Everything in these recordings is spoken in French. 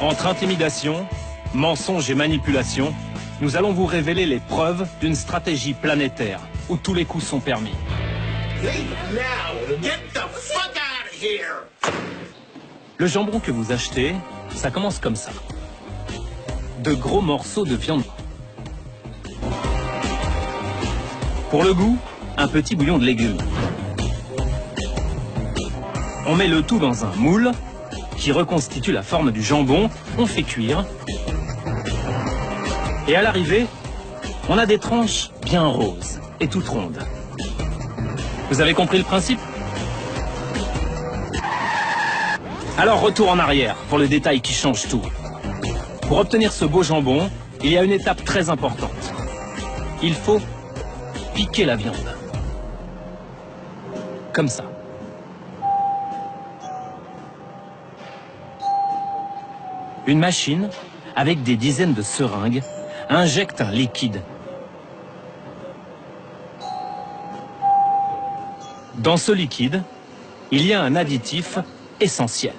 Entre intimidation, mensonge et manipulation, nous allons vous révéler les preuves d'une stratégie planétaire où tous les coups sont permis. Le jambon que vous achetez, ça commence comme ça. De gros morceaux de viande. Pour le goût, un petit bouillon de légumes. On met le tout dans un moule qui reconstitue la forme du jambon, on fait cuire. Et à l'arrivée, on a des tranches bien roses et toutes rondes. Vous avez compris le principe? Alors retour en arrière pour le détail qui change tout. Pour obtenir ce beau jambon, il y a une étape très importante. Il faut piquer la viande. Comme ça. Une machine, avec des dizaines de seringues, injecte un liquide. Dans ce liquide, il y a un additif essentiel.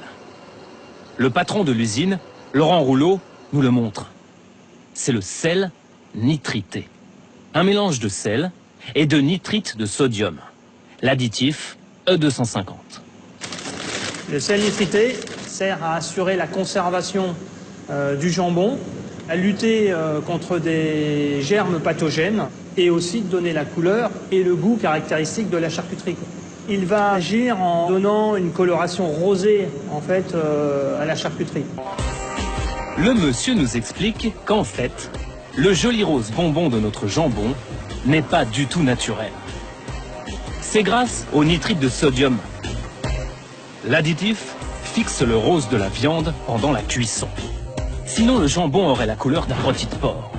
Le patron de l'usine, Laurent Rouleau, nous le montre. C'est le sel nitrité. Un mélange de sel et de nitrite de sodium. L'additif E250. Le sel nitrité sert à assurer la conservation du jambon, à lutter contre des germes pathogènes et aussi de donner la couleur et le goût caractéristique de la charcuterie. Il va agir en donnant une coloration rosée en fait à la charcuterie. Le monsieur nous explique qu'en fait, le joli rose bonbon de notre jambon n'est pas du tout naturel. C'est grâce au nitrite de sodium. L'additif fixe le rose de la viande pendant la cuisson. Sinon, le jambon aurait la couleur d'un rôti de porc.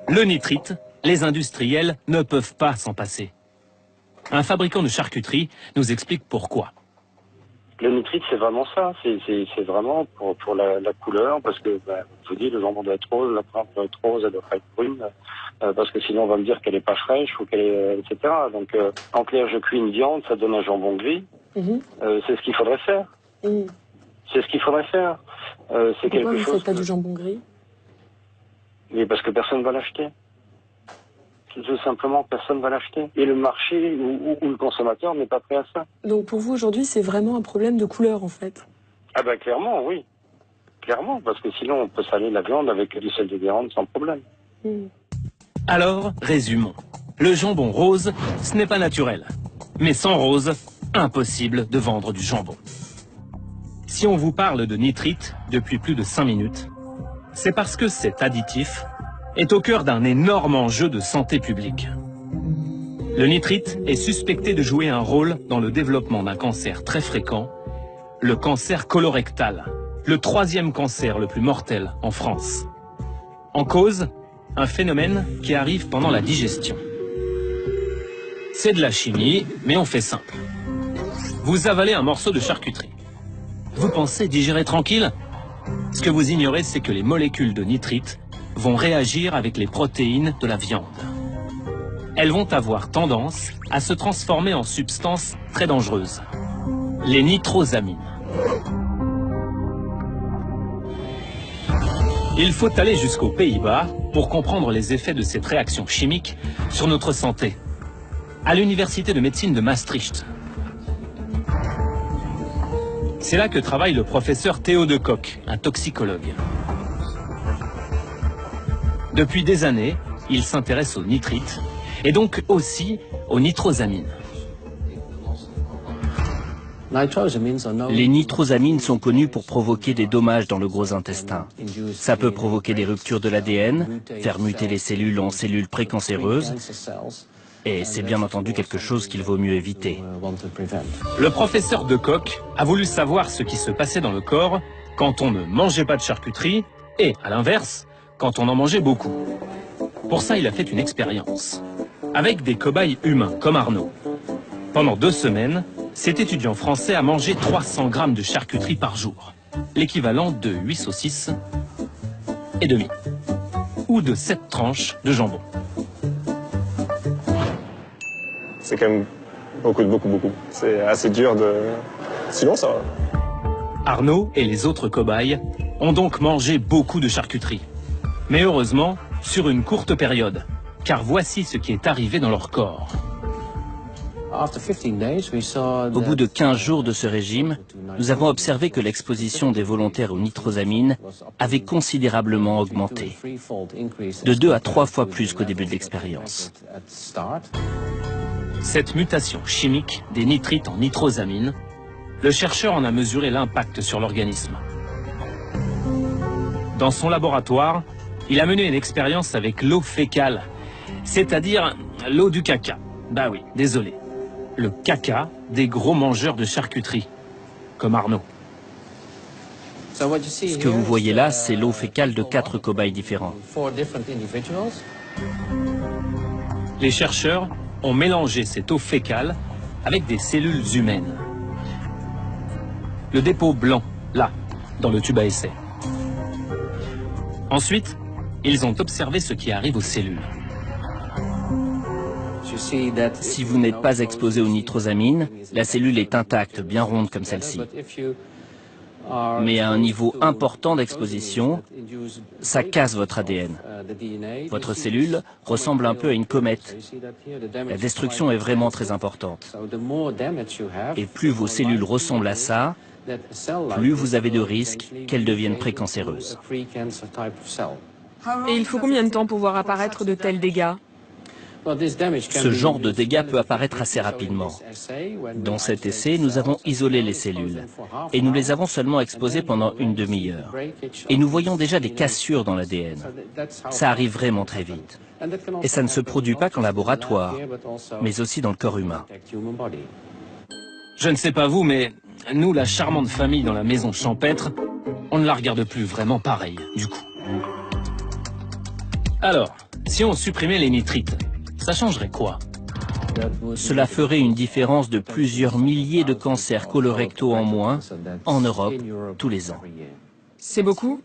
Le nitrite, les industriels ne peuvent pas s'en passer. Un fabricant de charcuterie nous explique pourquoi. Le nitrite, c'est vraiment ça. C'est vraiment pour la couleur, parce que, je vous dis, le jambon doit être rose, la pâte doit être rose, elle doit pas être brune, parce que sinon on va me dire qu'elle est pas fraîche ou qu'elle est, etc. Donc, en clair, je cuis une viande, ça donne un jambon gris. C'est ce qu'il faudrait faire. C'est ce qu'il faudrait faire. C'est quelque chose. Pourquoi vous faites pas du jambon gris? Mais parce que personne va l'acheter. Tout simplement, personne va l'acheter. Et le marché ou le consommateur n'est pas prêt à ça. Donc pour vous, aujourd'hui, c'est vraiment un problème de couleur, en fait? Ah ben clairement, oui. Clairement, parce que sinon, on peut saler la viande avec du sel de Guérande sans problème. Alors, résumons. Le jambon rose, ce n'est pas naturel. Mais sans rose, impossible de vendre du jambon. Si on vous parle de nitrite depuis plus de 5 minutes, c'est parce que cet additif est au cœur d'un énorme enjeu de santé publique. Le nitrite est suspecté de jouer un rôle dans le développement d'un cancer très fréquent, le cancer colorectal, le 3e cancer le plus mortel en France. En cause, un phénomène qui arrive pendant la digestion. C'est de la chimie, mais on fait simple. Vous avalez un morceau de charcuterie. Vous pensez digérer tranquille? Ce que vous ignorez, c'est que les molécules de nitrite vont réagir avec les protéines de la viande. Elles vont avoir tendance à se transformer en substances très dangereuses, les nitrosamines. Il faut aller jusqu'aux Pays-Bas pour comprendre les effets de cette réaction chimique sur notre santé. À l'université de médecine de Maastricht. C'est là que travaille le professeur Théo de Cock, un toxicologue. Depuis des années, il s'intéresse aux nitrites et donc aussi aux nitrosamines. Les nitrosamines sont connues pour provoquer des dommages dans le gros intestin. Ça peut provoquer des ruptures de l'ADN, faire muter les cellules en cellules précancéreuses, et c'est bien entendu quelque chose qu'il vaut mieux éviter. Le professeur de Cock a voulu savoir ce qui se passait dans le corps quand on ne mangeait pas de charcuterie et, à l'inverse, quand on en mangeait beaucoup. Pour ça, il a fait une expérience avec des cobayes humains comme Arnaud. Pendant 2 semaines, cet étudiant français a mangé 300 grammes de charcuterie par jour, l'équivalent de 8 saucisses et demi, ou de 7 tranches de jambon. C'est quand même beaucoup. C'est assez dur de... Sinon, ça va. Arnaud et les autres cobayes ont donc mangé beaucoup de charcuterie. Mais heureusement, sur une courte période, car voici ce qui est arrivé dans leur corps. Au bout de 15 jours de ce régime, nous avons observé que l'exposition des volontaires aux nitrosamines avait considérablement augmenté, de 2 à 3 fois plus qu'au début de l'expérience. Cette mutation chimique des nitrites en nitrosamines, le chercheur en a mesuré l'impact sur l'organisme. Dans son laboratoire, il a mené une expérience avec l'eau fécale, c'est-à-dire l'eau du caca. Bah oui, désolé. Le caca des gros mangeurs de charcuterie, comme Arnaud. Ce que vous voyez là, c'est l'eau fécale de 4 cobayes différents. Les chercheurs ont mélangé cette eau fécale avec des cellules humaines. Le dépôt blanc, là, dans le tube à essai. Ensuite, ils ont observé ce qui arrive aux cellules. Si vous n'êtes pas exposé aux nitrosamines, la cellule est intacte, bien ronde comme celle-ci. Mais à un niveau important d'exposition, ça casse votre ADN. Votre cellule ressemble un peu à une comète. La destruction est vraiment très importante. Et plus vos cellules ressemblent à ça, plus vous avez de risques qu'elles deviennent précancéreuses. Et il faut combien de temps pour voir apparaître de tels dégâts? Ce genre de dégâts peut apparaître assez rapidement. Dans cet essai, nous avons isolé les cellules et nous les avons seulement exposées pendant une demi-heure. Et nous voyons déjà des cassures dans l'ADN. Ça arrive vraiment très vite. Et ça ne se produit pas qu'en laboratoire, mais aussi dans le corps humain. Je ne sais pas vous, mais nous, la charmante famille dans la maison champêtre, on ne la regarde plus vraiment pareil, du coup. Alors, si on supprimait les nitrites, ça changerait quoi? Cela ferait une différence de plusieurs milliers de cancers colorectaux en moins en Europe tous les ans. C'est beaucoup?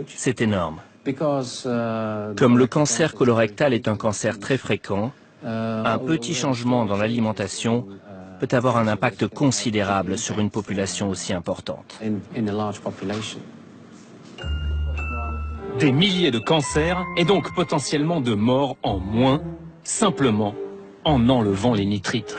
C'est énorme. Comme le cancer colorectal est un cancer très fréquent, un petit changement dans l'alimentation peut avoir un impact considérable sur une population aussi importante. Des milliers de cancers et donc potentiellement de morts en moins, simplement en enlevant les nitrites.